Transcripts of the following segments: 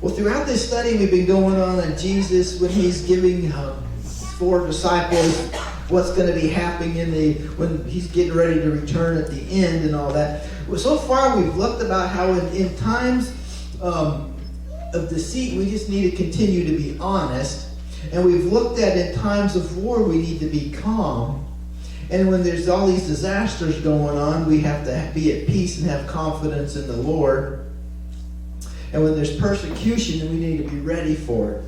Well, throughout this study we've been going on Jesus when he's giving four disciples what's going to be happening when he's getting ready to return at the end and all that. Well, so far we've looked about how in times of deceit we just need to continue to be honest. And we've looked at in times of war we need to be calm. And when there's all these disasters going on, we have to be at peace and have confidence in the Lord. And when there's persecution, we need to be ready for it.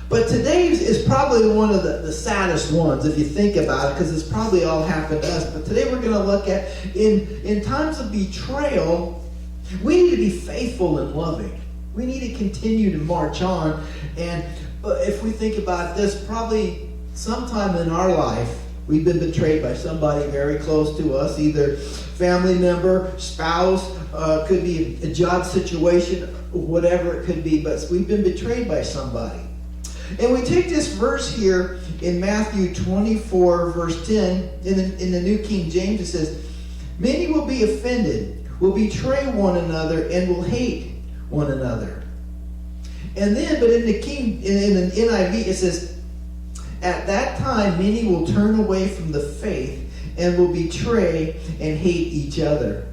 But today is probably one of the saddest ones, if you think about it, because it's probably all happened to us. But today we're going to look at, in times of betrayal, we need to be faithful and loving. We need to continue to march on. And if we think about this, probably sometime in our life, we've been betrayed by somebody very close to us, either family member, spouse, could be a job situation, whatever it could be, but we've been betrayed by somebody. And we take this verse here in Matthew 24, verse 10, in the New King James, it says, "Many will be offended, will betray one another, and will hate one another." And then, but in the NIV, it says, "At that time, many will turn away from the faith and will betray and hate each other."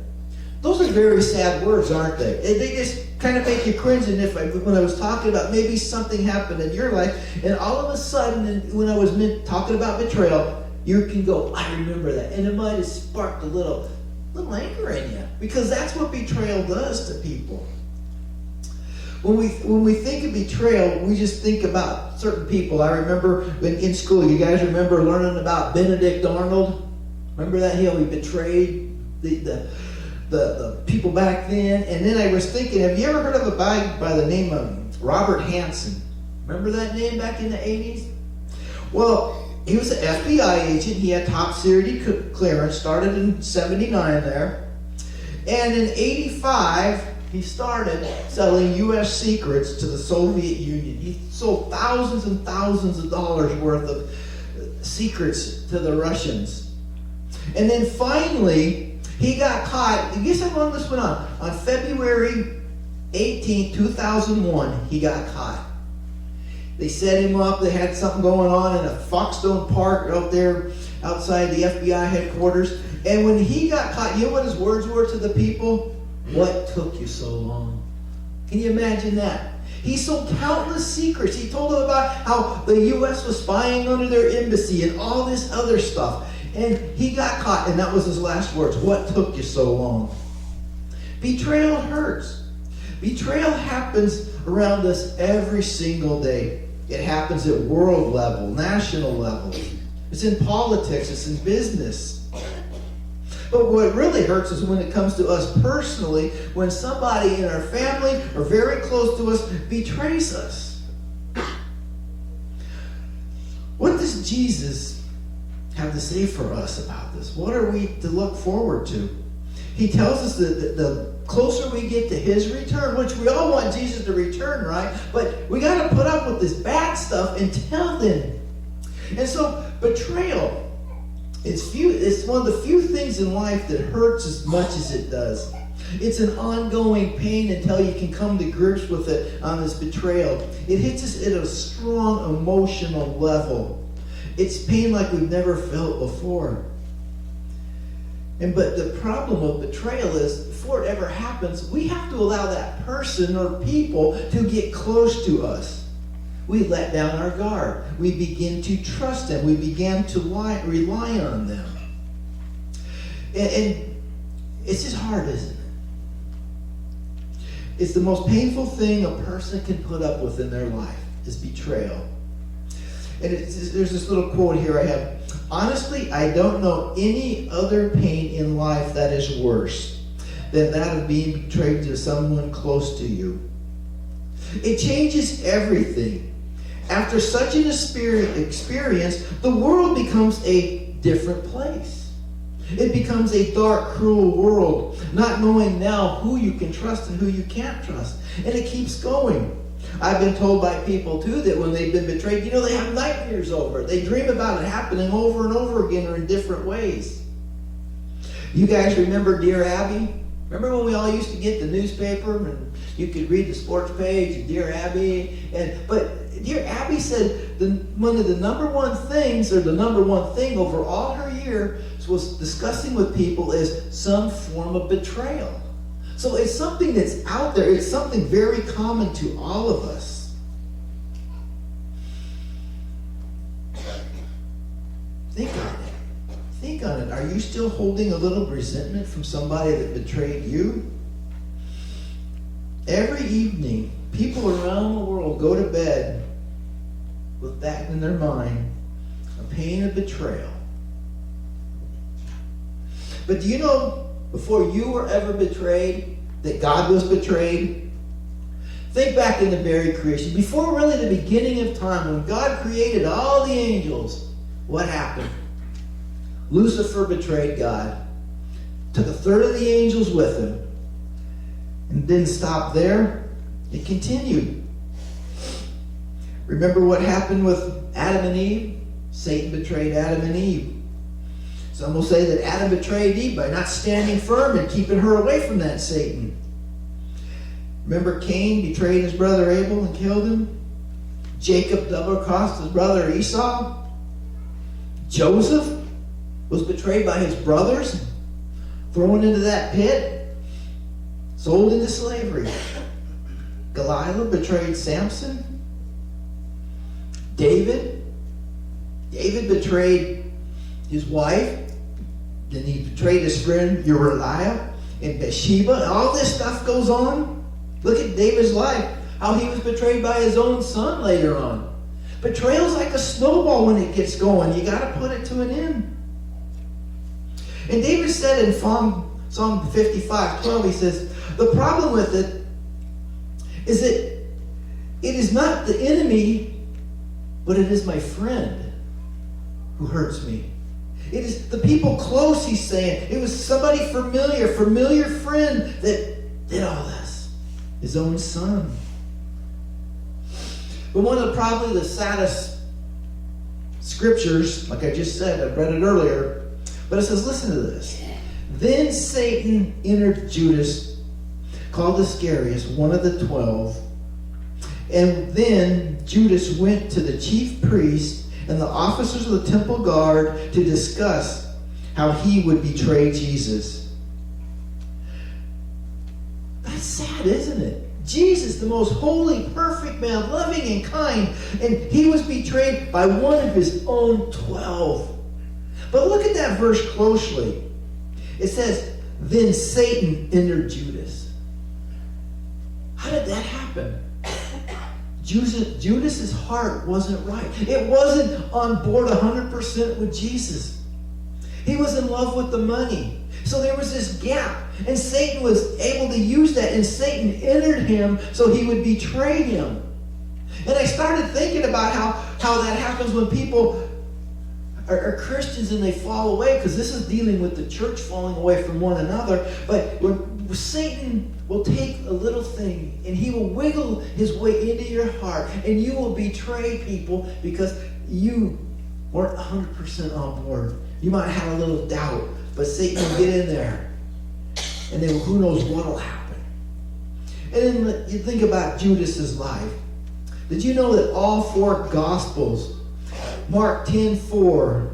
Those are very sad words, aren't they? They just kind of make you cringe. And when I was talking about maybe something happened in your life, and all of a sudden, when I was talking about betrayal, you can go, "I remember that," and it might have sparked a little anger in you, because that's what betrayal does to people. When we think of betrayal, we just think about certain people. I remember in school, you guys remember learning about Benedict Arnold? Remember that? He betrayed the people back then. And then I was thinking, have you ever heard of a guy by the name of Robert Hansen? Remember that name back in the 80s? Well, he was an FBI agent. He had top security clearance, started in 79 there. And in 85, he started selling U.S. secrets to the Soviet Union. He sold thousands and thousands of dollars worth of secrets to the Russians. And then finally, he got caught. Guess how long this went on? On February 18, 2001, he got caught. They set him up. They had something going on in a Foxstone Park out there outside the FBI headquarters. And when he got caught, you know what his words were to the people? "What took you so long?" Can you imagine that? He sold countless secrets. He told them about how the U.S. was spying under their embassy and all this other stuff. And he got caught, and that was his last words. "What took you so long?" Betrayal hurts. Betrayal happens around us every single day. It happens at world level, national level. It's in politics. It's in business. But what really hurts is when it comes to us personally, when somebody in our family or very close to us betrays us. What does Jesus have to say for us about this? What are we to look forward to? He tells us that the closer we get to his return, which we all want Jesus to return, right? But we got to put up with this bad stuff until then. And so betrayal, it's one of the few things in life that hurts as much as it does. It's an ongoing pain until you can come to grips with it on this betrayal. It hits us at a strong emotional level. It's pain like we've never felt before. But the problem of betrayal is, before it ever happens, we have to allow that person or people to get close to us. We let down our guard. We begin to trust them. We begin to rely on them. And it's just hard, isn't it? It's the most painful thing a person can put up with in their life, is betrayal. And there's this little quote here I have. "Honestly, I don't know any other pain in life that is worse than that of being betrayed to someone close to you. It changes everything. After such an experience, the world becomes a different place. It becomes a dark, cruel world, not knowing now who you can trust and who you can't trust. And it keeps going. I've been told by people, too, that when they've been betrayed, they have nightmares over it. They dream about it happening over and over again or in different ways. You guys remember Dear Abby? Remember when we all used to get the newspaper and you could read the sports page and Dear Abby? But Dear Abby said one of the number one things, or the number one thing over all her year was discussing with people is some form of betrayal. So it's something that's out there. It's something very common to all of us. Think on it. Think on it. Are you still holding a little resentment from somebody that betrayed you? Every evening, people around the world go to bed with that in their mind, a pain of betrayal. But do you know, before you were ever betrayed, that God was betrayed? Think back in the very creation. Before really the beginning of time, when God created all the angels, what happened? Lucifer betrayed God, took a third of the angels with him, and didn't stop there. It continued. Remember what happened with Adam and Eve? Satan betrayed Adam and Eve. Some will say that Adam betrayed Eve by not standing firm and keeping her away from that Satan. Remember Cain betrayed his brother Abel and killed him? Jacob double-crossed his brother Esau? Joseph was betrayed by his brothers, thrown into that pit, sold into slavery. Delilah betrayed Samson. David betrayed his wife. Then he betrayed his friend Uriah and Bathsheba. And all this stuff goes on. Look at David's life, how he was betrayed by his own son later on. Betrayal's like a snowball when it gets going. You got to put it to an end. And David said in Psalm 55:12, he says, the problem with it is that it is not the enemy, but it is my friend who hurts me. It is the people close, he's saying. It was somebody familiar friend that did all this. His own son. But one of probably the saddest scriptures, like I just said, I read it earlier, but it says, listen to this. Then Satan entered Judas, called Iscariot, one of the 12. And then Judas went to the chief priest and the officers of the temple guard to discuss how he would betray Jesus. That's sad, isn't it? Jesus, the most holy, perfect man, loving and kind, and he was betrayed by one of his own 12. But look at that verse closely. It says, then Satan entered Judas. How did that happen? Judas's heart wasn't right. It wasn't on board 100% with Jesus. He was in love with the money. So there was this gap. And Satan was able to use that. And Satan entered him so he would betray him. And I started thinking about how that happens when people are Christians and they fall away, because this is dealing with the church falling away from one another. But when Satan will take a little thing and he will wiggle his way into your heart, and you will betray people because you weren't 100% on board. You might have a little doubt, but Satan will get in there, and then who knows what will happen. And then you think about Judas's life. Did you know that all four Gospels, Mark 10:4 or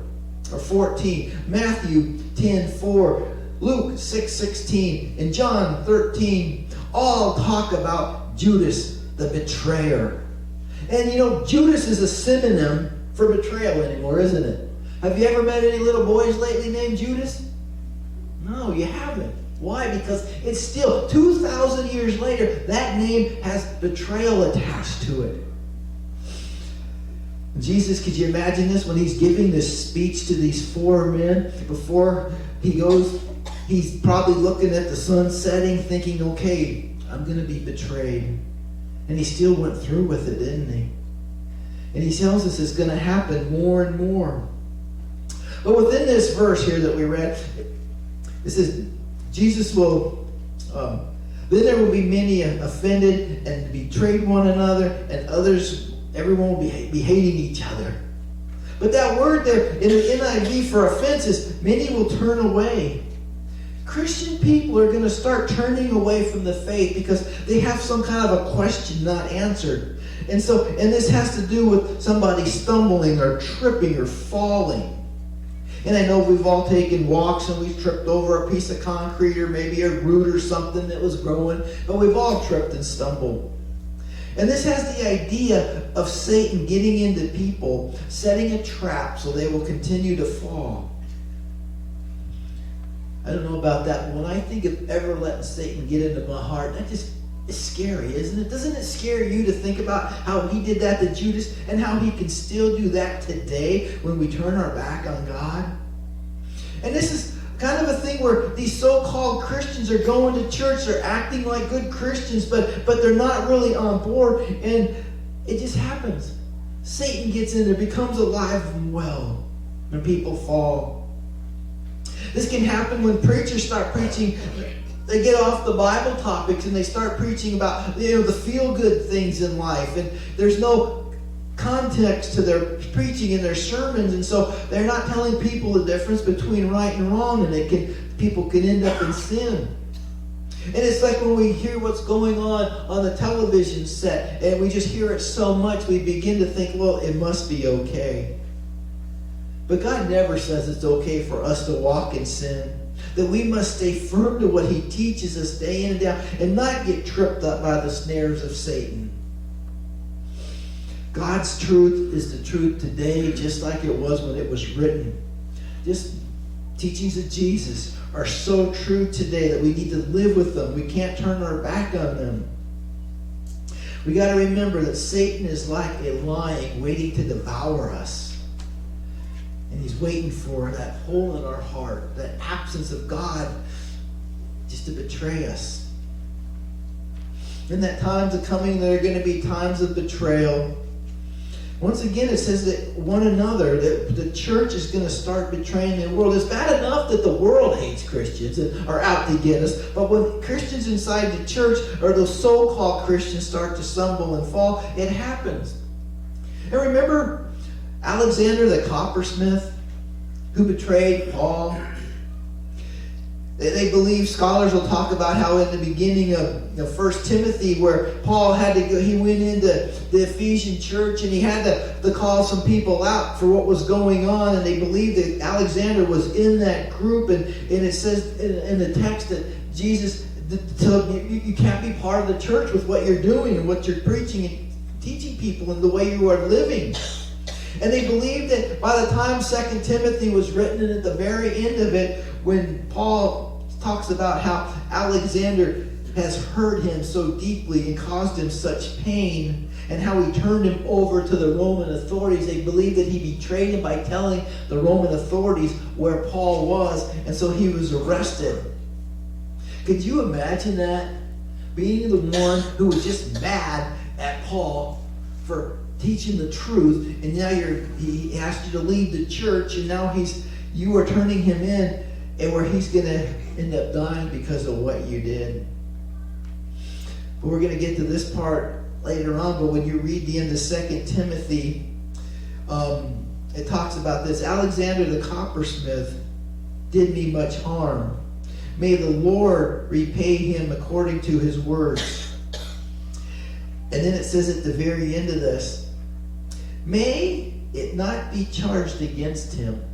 14, Matthew 10:4, Luke 6:16, and John 13, all talk about Judas the betrayer. And you know, Judas is a synonym for betrayal anymore, isn't it? Have you ever met any little boys lately named Judas? No, you haven't. Why? Because it's still 2,000 years later, that name has betrayal attached to it. Jesus, could you imagine this when he's giving this speech to these four men? Before he goes, he's probably looking at the sun setting, thinking, okay, I'm going to be betrayed. And he still went through with it, didn't he? And he tells us it's going to happen more and more. But within this verse here that we read, it says, Jesus will, then there will be many offended and betrayed one another, and others, everyone will be hating each other. But that word there in the NIV for offense is many will turn away. Christian people are going to start turning away from the faith because they have some kind of a question not answered. And this has to do with somebody stumbling or tripping or falling. And I know we've all taken walks and we've tripped over a piece of concrete or maybe a root or something that was growing, but we've all tripped and stumbled. And this has the idea of Satan getting into people, setting a trap so they will continue to fall. I don't know about that, but when I think of ever letting Satan get into my heart, that just is scary, isn't it? Doesn't it scare you to think about how he did that to Judas and how he can still do that today when we turn our back on God? And this is kind of a thing where these so-called Christians are going to church, they're acting like good Christians, but they're not really on board, and it just happens. Satan gets in there, becomes alive and well when people fall. This can happen when preachers start preaching. They get off the Bible topics and they start preaching about the feel-good things in life, and there's no context to their preaching and their sermons, and so they're not telling people the difference between right and wrong, and people can end up in sin. And it's like when we hear what's going on the television set, and we just hear it so much, we begin to think, well, it must be okay. But God never says it's okay for us to walk in sin. That we must stay firm to what he teaches us day in and day out and not get tripped up by the snares of Satan. God's truth is the truth today, just like it was when it was written. Just teachings of Jesus are so true today that we need to live with them. We can't turn our back on them. We got to remember that Satan is like a lion waiting to devour us. And he's waiting for that hole in our heart, that absence of God, just to betray us. In that times of coming, there are going to be times of betrayal. Once again, it says that one another, that the church is going to start betraying the world. It's bad enough that the world hates Christians and are out to get us, but when Christians inside the church, or those so-called Christians, start to stumble and fall, it happens. And remember Alexander the coppersmith, who betrayed Paul? They believe, scholars will talk about how in the beginning of 1 Timothy, where Paul had to go, he went into the Ephesian church and he had to call some people out for what was going on, and they believed that Alexander was in that group, and it says in the text that Jesus told you can't be part of the church with what you're doing and what you're preaching and teaching people and the way you are living. And they believed that by the time 2 Timothy was written, and at the very end of it, when Paul talks about how Alexander has hurt him so deeply and caused him such pain, and how he turned him over to the Roman authorities, they believed that he betrayed him by telling the Roman authorities where Paul was, and so he was arrested. Could you imagine that? Being the one who was just mad at Paul for teaching the truth, and now he asked you to leave the church, and now you are turning him in, and where he's going to end up dying because of what you did. But we're going to get to this part later on, but when you read the end of 2 Timothy, it talks about this. Alexander the coppersmith did me much harm. May the Lord repay him according to his words. And then it says at the very end of this, may it not be charged against him.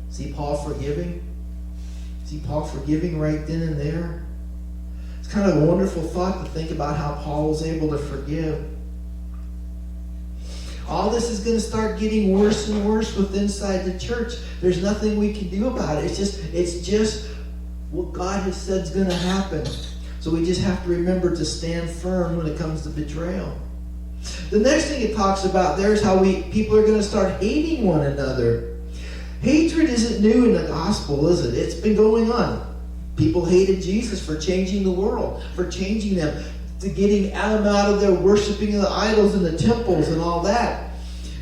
See Paul forgiving? See Paul forgiving right then and there? It's kind of a wonderful thought to think about how Paul was able to forgive. All this is going to start getting worse and worse within inside the church. There's nothing we can do about it. It's just what God has said is going to happen. So we just have to remember to stand firm when it comes to betrayal. The next thing it talks about there is how people are going to start hating one another. Hatred isn't new in the gospel, is it? It's been going on. People hated Jesus for changing the world, for changing them, to getting them out of their worshiping of the idols in the temples and all that.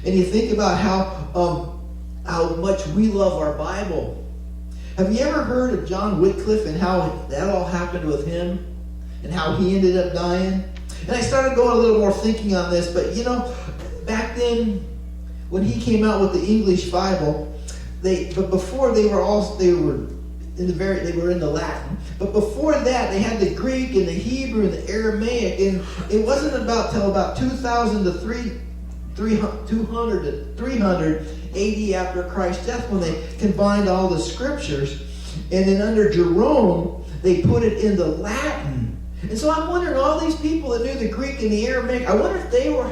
And you think about how much we love our Bible. Have you ever heard of John Wycliffe and how that all happened with him and how he ended up dying? And I started going a little more thinking on this, but back then when he came out with the English Bible, before they were they were in the Latin. But before that, they had the Greek and the Hebrew and the Aramaic, and it wasn't till about 2000 to 200 to 300 AD after Christ's death when they combined all the scriptures. And then under Jerome, they put it into Latin. And so I'm wondering, all these people that knew the Greek and the Aramaic, I wonder if they were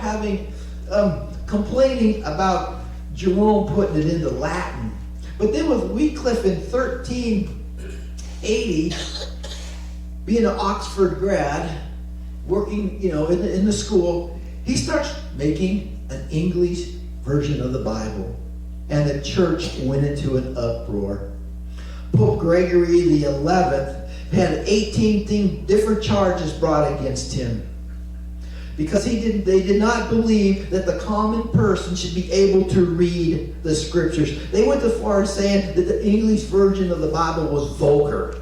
complaining about Jerome putting it into Latin. But then with Wycliffe in 1380, being an Oxford grad, working, in the school, he starts making an English version of the Bible. And the church went into an uproar. Pope Gregory the 11th had 18 different charges brought against him, because they did not believe that the common person should be able to read the scriptures. They went as far as saying that the English version of the Bible was vulgar.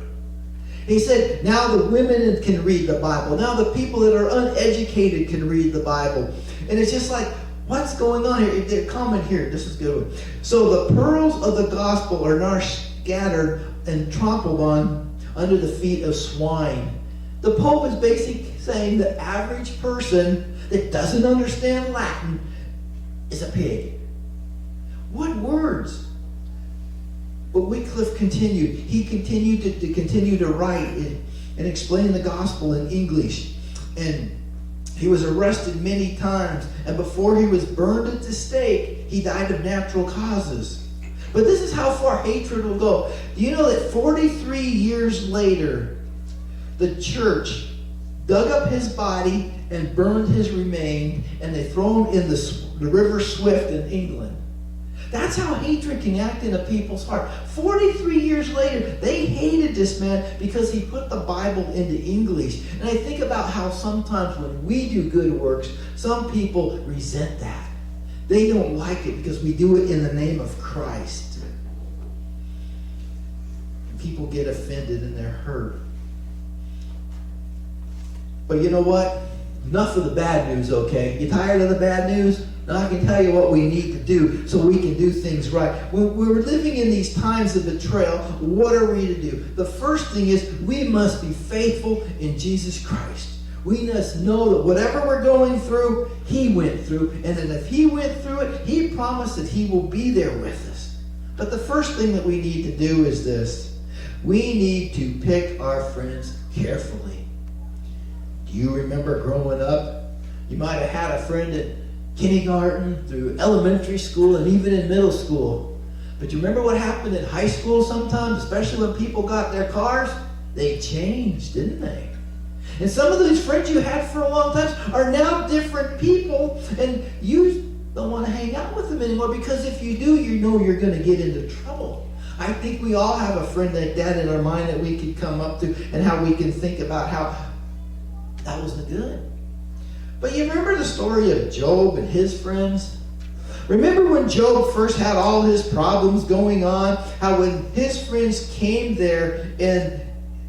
He said, now the women can read the Bible. Now the people that are uneducated can read the Bible. And it's just like, what's going on here? They're comment here. This is a good one. So the pearls of the gospel are now scattered and trampled on under the feet of swine. The Pope is basically saying the average person that doesn't understand Latin is a pig. What words? But Wycliffe continued. He continued to write and explain the gospel in English. And he was arrested many times. And before he was burned at the stake, he died of natural causes. But this is how far hatred will go. Do you know that 43 years later, the church dug up his body and burned his remains, and they throw him in the River Swift in England? That's how hatred can act in a people's heart. 43 years later, they hated this man because he put the Bible into English. And I think about how sometimes when we do good works, some people resent that. They don't like it because we do it in the name of Christ. People get offended and they're hurt. But you know what? Enough of the bad news, okay? You tired of the bad news? Now I can tell you what we need to do so we can do things right. When we're living in these times of betrayal, what are we to do? The first thing is we must be faithful in Jesus Christ. We must know that whatever we're going through, He went through. And that if He went through it, He promised that He will be there with us. But the first thing that we need to do is this. We need to pick our friends carefully. Do you remember growing up? You might have had a friend at kindergarten, through elementary school, and even in middle school. But you remember what happened in high school sometimes, especially when people got their cars? They changed, didn't they? And some of those friends you had for a long time are now different people, and you don't want to hang out with them anymore, because if you do, you know you're going to get into trouble. I think we all have a friend like that in our mind that we could come up to, and how we can think about how that wasn't good. But you remember the story of Job and his friends? Remember when Job first had all his problems going on, how when his friends came there and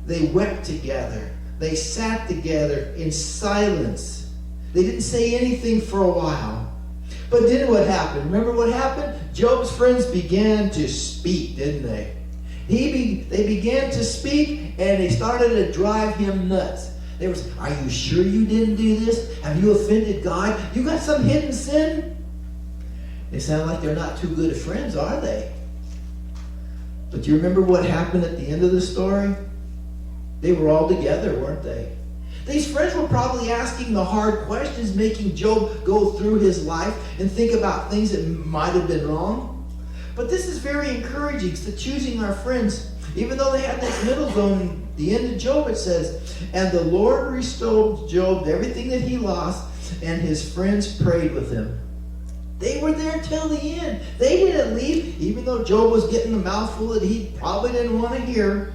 they wept together, they sat together in silence. They didn't say anything for a while. But then what happened? Remember what happened? Job's friends began to speak, didn't they? They began to speak, and they started to drive him nuts. They were saying, are you sure you didn't do this? Have you offended God? You got some hidden sin? They sound like they're not too good of friends, are they? But do you remember what happened at the end of the story? They were all together, weren't they? These friends were probably asking the hard questions, making Job go through his life and think about things that might have been wrong. But this is very encouraging, so choosing our friends. Even though they had this middle zone, the end of Job, it says, and the Lord restored Job everything that he lost, and his friends prayed with him. They were there till the end. They didn't leave, even though Job was getting a mouthful that he probably didn't want to hear.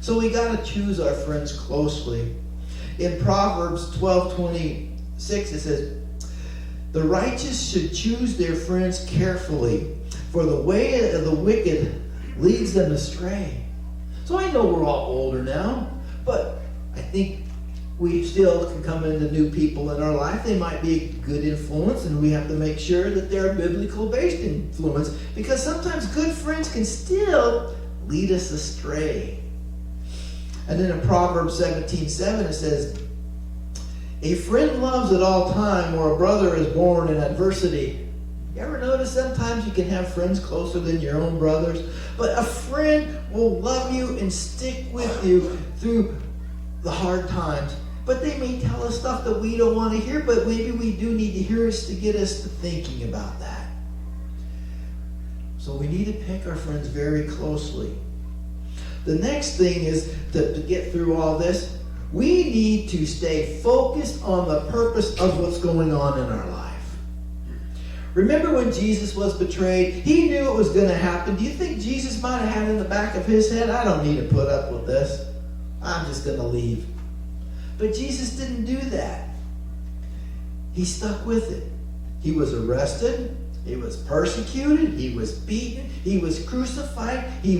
So we got to choose our friends closely. In Proverbs 12:26, it says, the righteous should choose their friends carefully, for the way of the wicked leads them astray. So I know we're all older now, but I think we still can come into new people in our life. They might be a good influence, and we have to make sure that they're a biblical-based influence, because sometimes good friends can still lead us astray. And then in Proverbs 17:7 it says, a friend loves at all time, or a brother is born in adversity. You ever notice sometimes you can have friends closer than your own brothers? But a friend will love you and stick with you through the hard times. But they may tell us stuff that we don't want to hear, but maybe we do need to hear us to get us to thinking about that. So we need to pick our friends very closely. The next thing is to get through all this, we need to stay focused on the purpose of what's going on in our life. Remember when Jesus was betrayed? He knew it was going to happen. Do you think Jesus might have had in the back of his head, I don't need to put up with this. I'm just going to leave. But Jesus didn't do that. He stuck with it. He was arrested. He was persecuted. He was beaten. He was crucified. He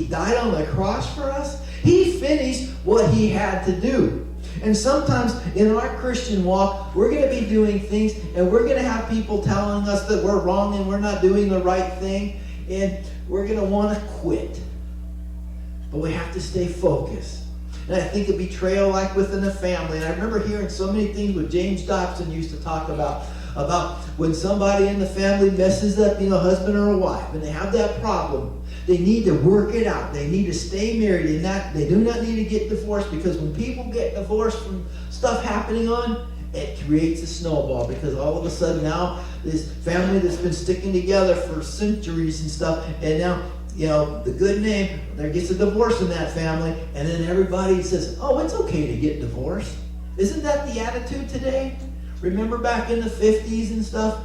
died on the cross for us. He finished what he had to do. And sometimes in our Christian walk, we're going to be doing things and we're going to have people telling us that we're wrong and we're not doing the right thing. And we're going to want to quit. But we have to stay focused. And I think of betrayal like within a family. And I remember hearing so many things what James Dobson used to talk about when somebody in the family messes up, husband or a wife, and they have that problem. They need to work it out. They need to stay married. They do not need to get divorced, because when people get divorced from stuff happening on, it creates a snowball, because all of a sudden now this family that's been sticking together for centuries and stuff, and now the good name, there gets a divorce in that family, and then everybody says, oh, it's okay to get divorced. Isn't that the attitude today? Remember back in the 50s and stuff?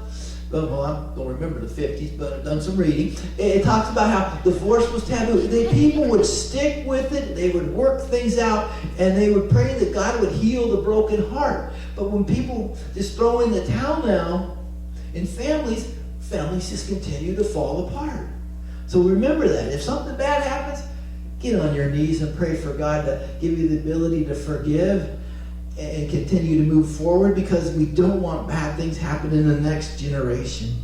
Well, I don't remember the 50s, but I've done some reading. It talks about how divorce was taboo. People would stick with it. They would work things out, and they would pray that God would heal the broken heart. But when people just throw in the towel now, in families just continue to fall apart. So remember that. If something bad happens, get on your knees and pray for God to give you the ability to forgive and continue to move forward, because we don't want bad things happen in the next generation.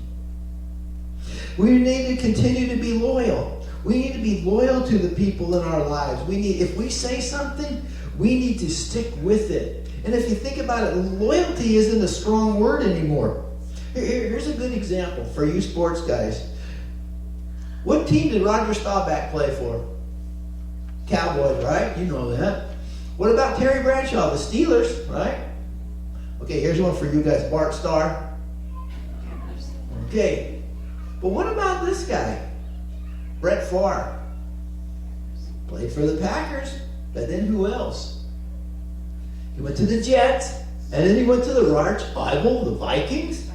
We need to continue to be loyal. We need to be loyal to the people in our lives. If we say something, we need to stick with it. And if you think about it, loyalty isn't a strong word anymore. Here's a good example for you sports guys. What team did Roger Staubach play for? Cowboys, right? You know that. What about Terry Bradshaw? The Steelers, right? Okay, here's one for you guys. Bart Starr. Okay. But what about this guy? Brett Favre. Played for the Packers. But then who else? He went to the Jets. And then he went to the Arch Bible, the Vikings.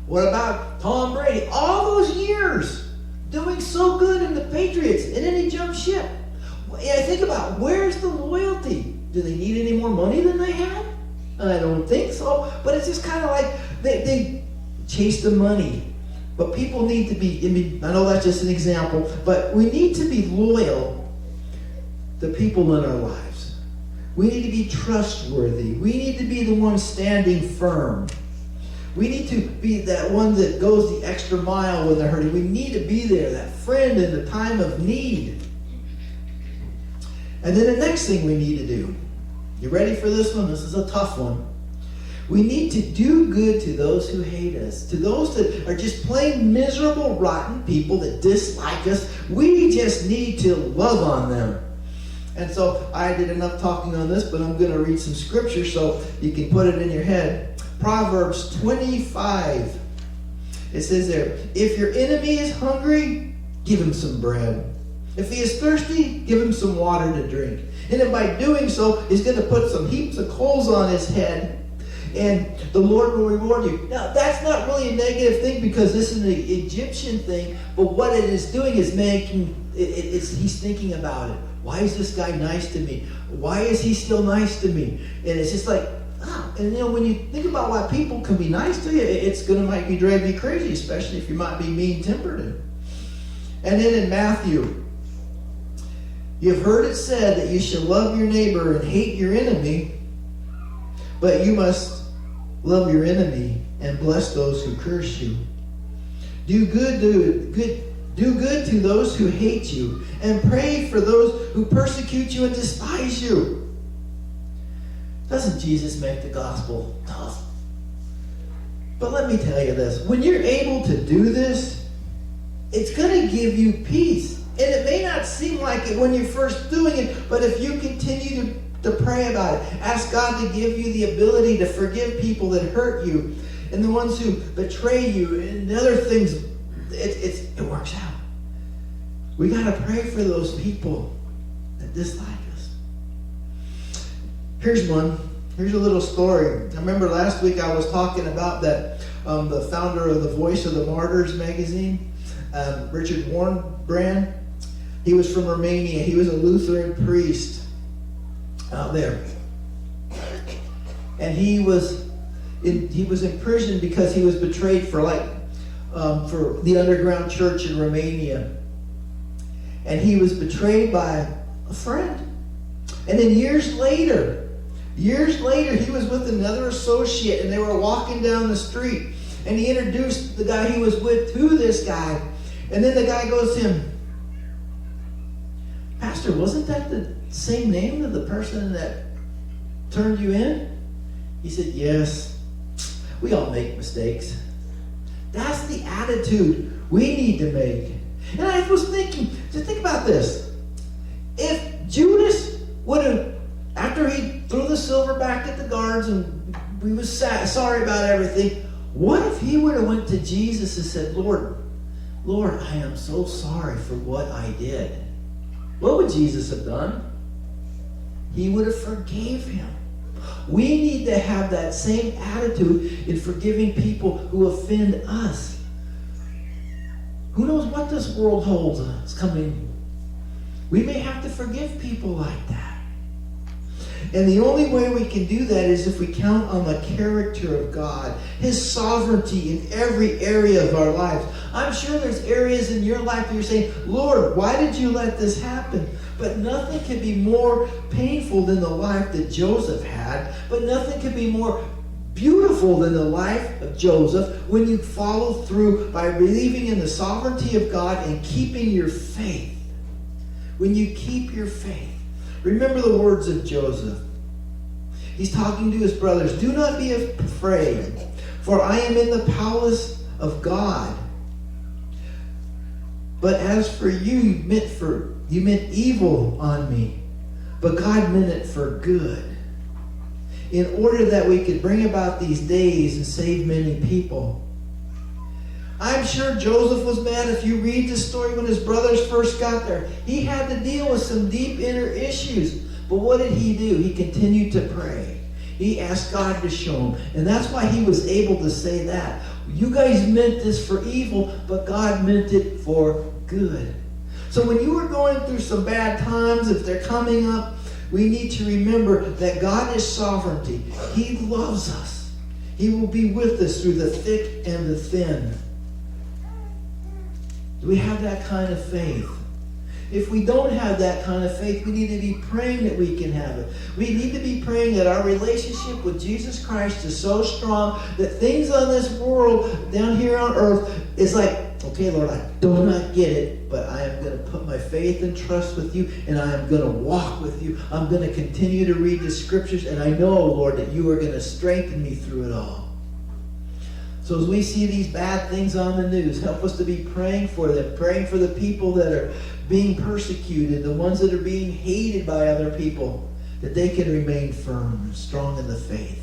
What about Tom Brady? All those years doing so good in the Patriots. And then he jumped ship. Yeah, think about, where's the loyalty? Do they need any more money than they had? I don't think so. But it's just kind of like they chase the money. But people need to be, I know that's just an example, but we need to be loyal to people in our lives. We need to be trustworthy. We need to be the one standing firm. We need to be that one that goes the extra mile when they're hurting. We need to be there, that friend in the time of need. And then the next thing we need to do, you ready for this one? This is a tough one. We need to do good to those who hate us, to those that are just plain miserable, rotten people that dislike us. We just need to love on them. And so I did enough talking on this, but I'm going to read some scripture so you can put it in your head. Proverbs 25. It says there, if your enemy is hungry, give him some bread. If he is thirsty, give him some water to drink. And then by doing so, he's going to put some heaps of coals on his head, and the Lord will reward you. Now, that's not really a negative thing, because this is an Egyptian thing, but what it is doing is he's thinking about it. Why is this guy nice to me? Why is he still nice to me? And it's just like, and when you think about why people can be nice to you, it's going to might be drive you crazy, especially if you might be mean-tempered. And then in Matthew, you've heard it said that you shall love your neighbor and hate your enemy, but you must love your enemy and bless those who curse you. Do good Do good to those who hate you, and pray for those who persecute you and despise you. Doesn't Jesus make the gospel tough? But let me tell you this. When you're able to do this, it's going to give you peace. And it may not seem like it when you're first doing it, but if you continue to pray about it, ask God to give you the ability to forgive people that hurt you, and the ones who betray you, and other things, it works out. We got to pray for those people that dislike us. Here's one. Here's a little story. I remember last week I was talking about that the founder of the Voice of the Martyrs magazine, Richard Wurmbrand. He was from Romania. He was a Lutheran priest out there, and he was in prison because he was betrayed for the underground church in Romania, and he was betrayed by a friend. And then years later, he was with another associate, and they were walking down the street, and he introduced the guy he was with to this guy, and then the guy goes to him, "Pastor, wasn't that the same name of the person that turned you in?" He said, "Yes, we all make mistakes." That's the attitude we need to make. And I was thinking, just think about this. If Judas would have, after he threw the silver back at the guards and we was sorry about everything, what if he would have went to Jesus and said, Lord, I am so sorry for what I did." What would Jesus have done? He would have forgave him. We need to have that same attitude in forgiving people who offend us. Who knows what this world holds us coming? We may have to forgive people like that. And the only way we can do that is if we count on the character of God, His sovereignty in every area of our lives. I'm sure there's areas in your life where you're saying, Lord, why did you let this happen? But nothing can be more painful than the life that Joseph had. But nothing can be more beautiful than the life of Joseph when you follow through by believing in the sovereignty of God and keeping your faith. When you keep your faith. Remember the words of Joseph. He's talking to his brothers. "Do not be afraid, for I am in the palace of God. But as for you, you meant evil on me, but God meant it for good, in order that we could bring about these days and save many people." I'm sure Joseph was mad. If you read the story when his brothers first got there, he had to deal with some deep inner issues. But what did he do? He continued to pray. He asked God to show him. And that's why he was able to say that. You guys meant this for evil, but God meant it for good. So when you are going through some bad times, if they're coming up, we need to remember that God is sovereignty. He loves us. He will be with us through the thick and the thin. Do we have that kind of faith? If we don't have that kind of faith, we need to be praying that we can have it. We need to be praying that our relationship with Jesus Christ is so strong that things on this world, down here on earth, is like, okay, Lord, I do not get it, but I am going to put my faith and trust with you, and I am going to walk with you. I'm going to continue to read the scriptures, and I know, Lord, that you are going to strengthen me through it all. So as we see these bad things on the news, help us to be praying for them, praying for the people that are being persecuted, the ones that are being hated by other people, that they can remain firm and strong in the faith.